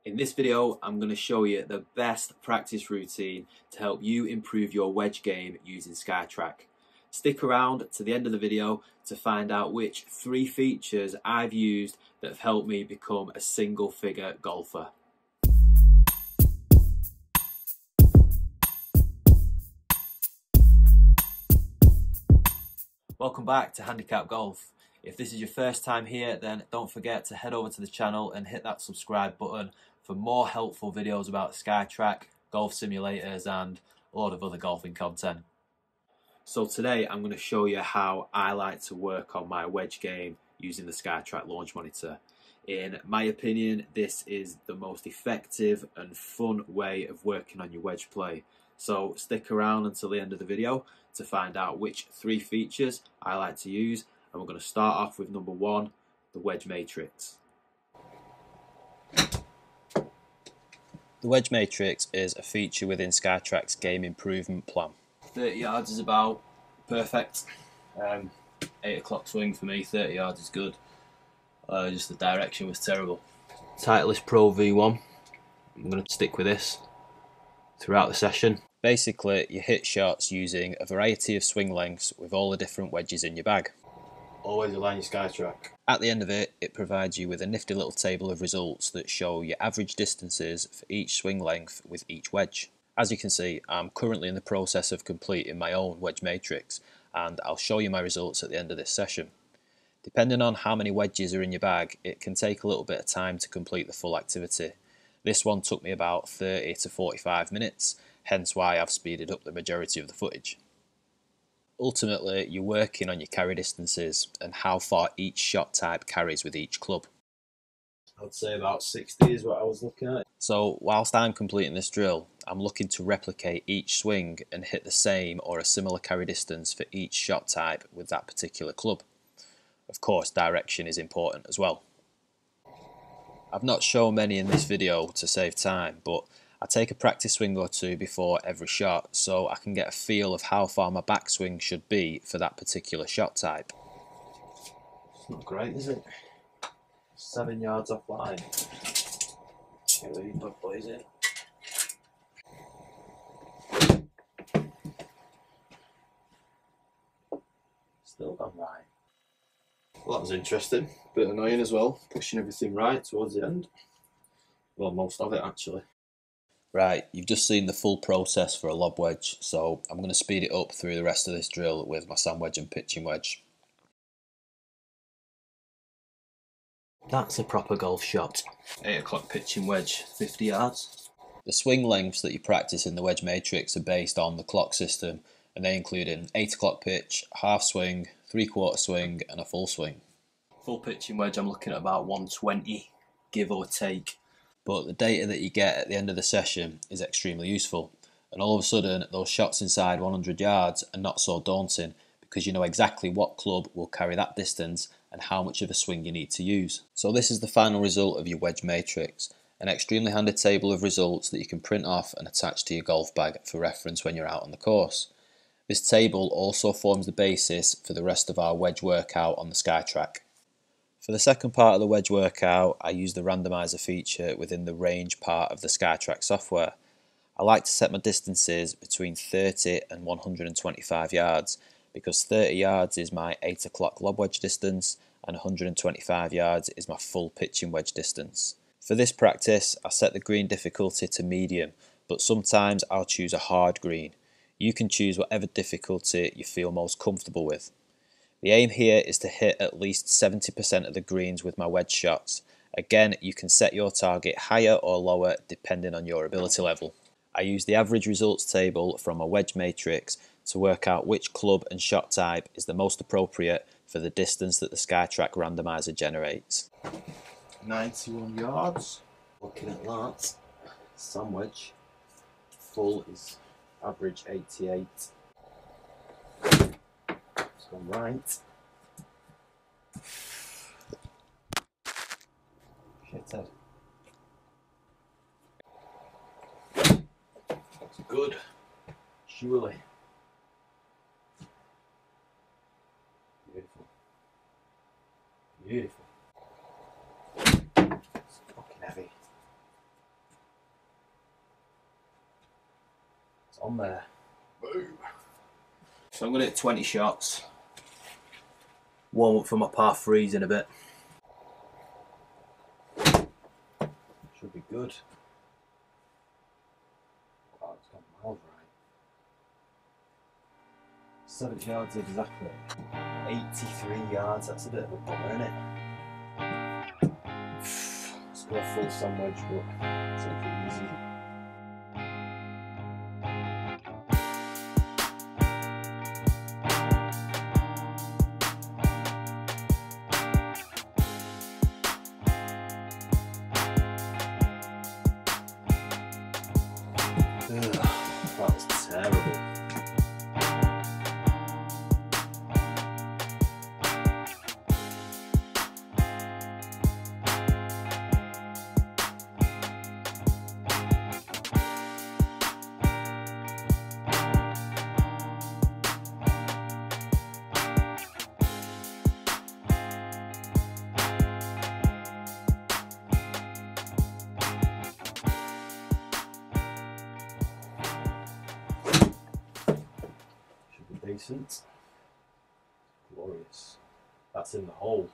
In this video, I'm going to show you the best practice routine to help you improve your wedge game using SkyTrak. Stick around to the end of the video to find out which 3 features I've used that have helped me become a single-figure golfer. Welcome back to Handicap Golf. If this is your first time here, then don't forget to head over to the channel and hit that subscribe button for more helpful videos about SkyTrak, golf simulators and a lot of other golfing content. So today I'm going to show you how I like to work on my wedge game using the SkyTrak launch monitor. In my opinion, this is the most effective and fun way of working on your wedge play. So stick around until the end of the video to find out which 3 features I like to use, and we're going to start off with number 1, the wedge matrix. The wedge matrix is a feature within SkyTrak's game improvement plan. 30 yards is about perfect. 8 o'clock swing for me, 30 yards is good. Just the direction was terrible. Titleist V1, I'm going to stick with this throughout the session. Basically, you hit shots using a variety of swing lengths with all the different wedges in your bag. Always align your SkyTrak. At the end of it, it provides you with a nifty little table of results that show your average distances for each swing length with each wedge. As you can see, I'm currently in the process of completing my own wedge matrix, and I'll show you my results at the end of this session. Depending on how many wedges are in your bag, it can take a little bit of time to complete the full activity. This one took me about 30 to 45 minutes, hence why I've speeded up the majority of the footage. Ultimately, you're working on your carry distances and how far each shot type carries with each club. I'd say about 60 is what I was looking at. So whilst I'm completing this drill, I'm looking to replicate each swing and hit the same or a similar carry distance for each shot type with that particular club. Of course, direction is important as well. I've not shown many in this video to save time, but I take a practice swing or 2 before every shot so I can get a feel of how far my backswing should be for that particular shot type. It's not great, is it? 7 yards offline. Get these bad boys in. Still gone right. Well, that was interesting. Bit annoying as well, pushing everything right towards the end. Well, most of it actually. Right, you've just seen the full process for a lob wedge, so I'm going to speed it up through the rest of this drill with my sand wedge and pitching wedge. That's a proper golf shot. 8 o'clock pitching wedge, 50 yards. The swing lengths that you practice in the wedge matrix are based on the clock system, and they include an 8 o'clock pitch, half swing, 3/4 swing and a full swing. Full pitching wedge I'm looking at about 120, give or take. But the data that you get at the end of the session is extremely useful, and all of a sudden those shots inside 100 yards are not so daunting because you know exactly what club will carry that distance and how much of a swing you need to use. So this is the final result of your wedge matrix, an extremely handy table of results that you can print off and attach to your golf bag for reference when you're out on the course. This table also forms the basis for the rest of our wedge workout on the SkyTrak. For the second part of the wedge workout, I use the randomiser feature within the range part of the SkyTrak software. I like to set my distances between 30 and 125 yards because 30 yards is my 8 o'clock lob wedge distance and 125 yards is my full pitching wedge distance. For this practice, I set the green difficulty to medium, but sometimes I'll choose a hard green. You can choose whatever difficulty you feel most comfortable with. The aim here is to hit at least 70% of the greens with my wedge shots. Again, you can set your target higher or lower depending on your ability level. I use the average results table from a wedge matrix to work out which club and shot type is the most appropriate for the distance that the SkyTrak Randomiser generates. 91 yards. Looking at that, sand wedge. Full is average 88. Gone right. Shithead. That's good. Surely. Beautiful. Beautiful. It's fucking heavy. It's on there. Boom. So I'm going to hit 20 shots. Warm up for my par 3s in a bit. Should be good. Oh, it's got miles right. 70 yards exactly. 83 yards, that's a bit of a bummer, isn't it? Let's go full sandwich, but take it easy. Ugh, that was terrible. Decent. Glorious. That's in the hole.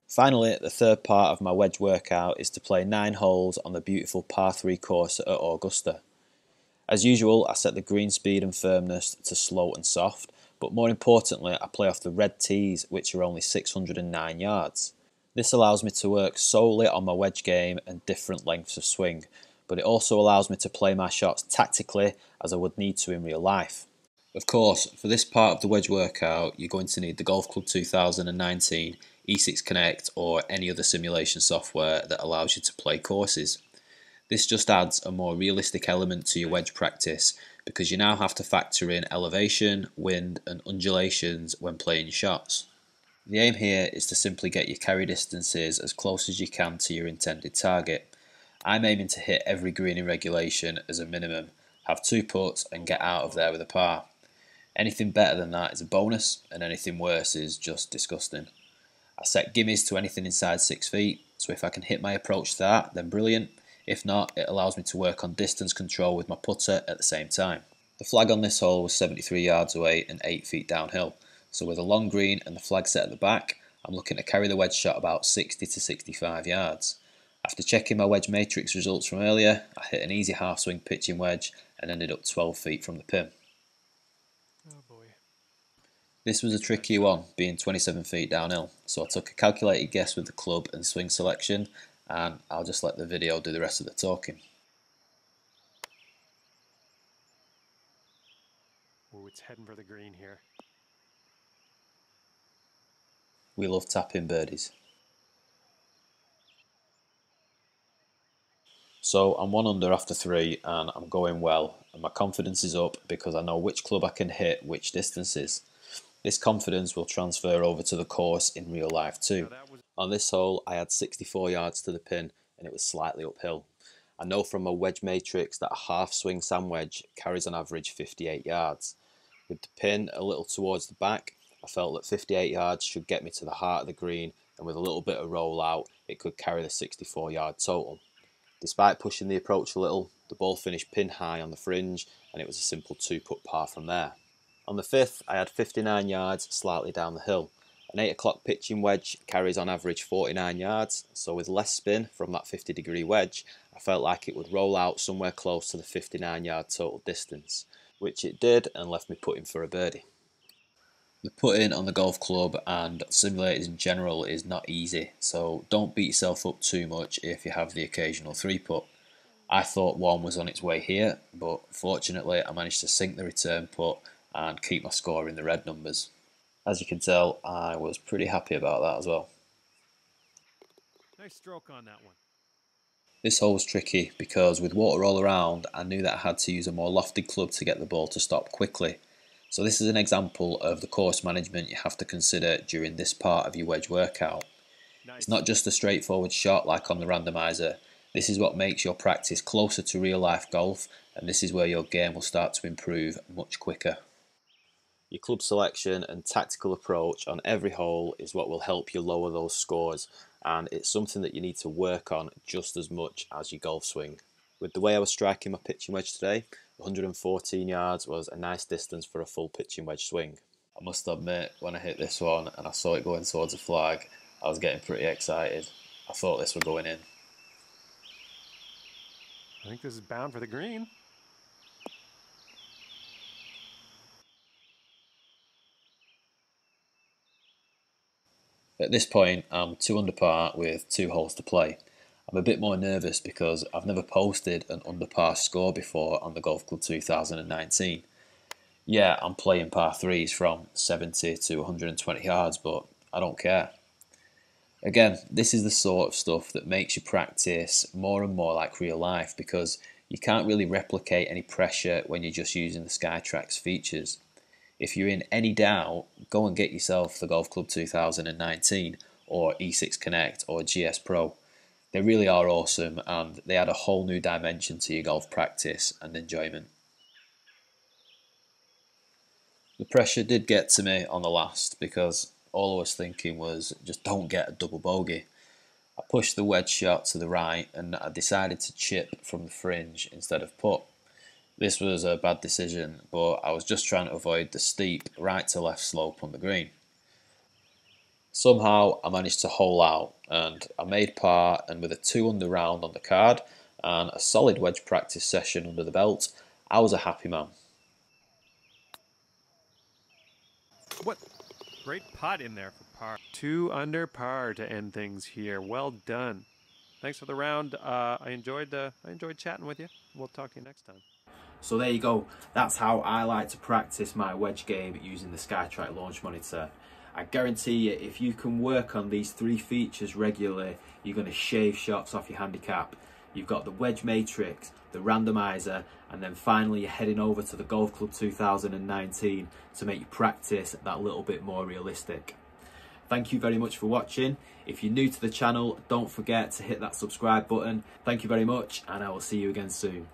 Finally, the third part of my wedge workout is to play 9 holes on the beautiful par 3 course at Augusta. As usual, I set the green speed and firmness to slow and soft, but more importantly, I play off the red tees, which are only 609 yards. This allows me to work solely on my wedge game and different lengths of swing, but it also allows me to play my shots tactically as I would need to in real life. Of course, for this part of the wedge workout, you're going to need the Golf Club 2019, E6 Connect or any other simulation software that allows you to play courses. This just adds a more realistic element to your wedge practice because you now have to factor in elevation, wind and undulations when playing shots. The aim here is to simply get your carry distances as close as you can to your intended target. I'm aiming to hit every green in regulation as a minimum, have 2 putts and get out of there with a par. Anything better than that is a bonus and anything worse is just disgusting. I set gimmies to anything inside 6 feet, so if I can hit my approach to that, then brilliant. If not, it allows me to work on distance control with my putter at the same time. The flag on this hole was 73 yards away and 8 feet downhill, so with a long green and the flag set at the back, I'm looking to carry the wedge shot about 60 to 65 yards. After checking my wedge matrix results from earlier, I hit an easy half swing pitching wedge and ended up 12 feet from the pin. Oh boy. This was a tricky one, being 27 feet downhill, so I took a calculated guess with the club and swing selection, and I'll just let the video do the rest of the talking. Oh, it's heading for the green here. We love tapping birdies. So I'm 1 under after 3 and I'm going well, and my confidence is up because I know which club I can hit which distances. This confidence will transfer over to the course in real life too. On this hole I had 64 yards to the pin and it was slightly uphill. I know from my wedge matrix that a half swing sand wedge carries on average 58 yards. With the pin a little towards the back, I felt that 58 yards should get me to the heart of the green, and with a little bit of roll out it could carry the 64 yard total. Despite pushing the approach a little, the ball finished pin high on the fringe and it was a simple 2-putt par from there. On the 5th I had 59 yards slightly down the hill. An 8 o'clock pitching wedge carries on average 49 yards, so with less spin from that 50-degree wedge, I felt like it would roll out somewhere close to the 59 yard total distance, which it did and left me putting for a birdie. The putting on the golf club and simulators in general is not easy, so don't beat yourself up too much if you have the occasional 3-putt. I thought one was on its way here, but fortunately I managed to sink the return putt and keep my score in the red numbers. As you can tell, I was pretty happy about that as well. Nice stroke on that one. This hole was tricky because with water all around, I knew that I had to use a more lofted club to get the ball to stop quickly. So this is an example of the course management you have to consider during this part of your wedge workout. It's not just a straightforward shot like on the randomizer. This is what makes your practice closer to real life golf, and this is where your game will start to improve much quicker. Your club selection and tactical approach on every hole is what will help you lower those scores, and it's something that you need to work on just as much as your golf swing. With the way I was striking my pitching wedge today, 114 yards was a nice distance for a full pitching wedge swing. I must admit, when I hit this one and I saw it going towards the flag, I was getting pretty excited. I thought this was going in. I think this is bound for the green. At this point, I'm 2 under par with 2 holes to play. I'm a bit more nervous because I've never posted an under par score before on the Golf Club 2019. Yeah, I'm playing par 3s from 70 to 120 yards, but I don't care. Again, this is the sort of stuff that makes you practice more and more like real life, because you can't really replicate any pressure when you're just using the SkyTrak's features. If you're in any doubt, go and get yourself the Golf Club 2019 or E6 Connect or GSPro. They really are awesome, and they add a whole new dimension to your golf practice and enjoyment. The pressure did get to me on the last, because all I was thinking was just don't get a double bogey. I pushed the wedge shot to the right and I decided to chip from the fringe instead of putt. This was a bad decision, but I was just trying to avoid the steep right to left slope on the green. Somehow I managed to hole out and I made par, and with a 2 under round on the card and a solid wedge practice session under the belt, I was a happy man. What? Great putt in there for par. 2 under par to end things here. Well done. Thanks for the round. I enjoyed chatting with you. We'll talk to you next time. So there you go. That's how I like to practice my wedge game using the SkyTrak Launch Monitor. I guarantee you, if you can work on these 3 features regularly, you're going to shave shots off your handicap. You've got the wedge matrix, the randomizer, and then finally you're heading over to the Golf Club 2019 to make your practice that little bit more realistic. Thank you very much for watching. If you're new to the channel, don't forget to hit that subscribe button. Thank you very much, and I will see you again soon.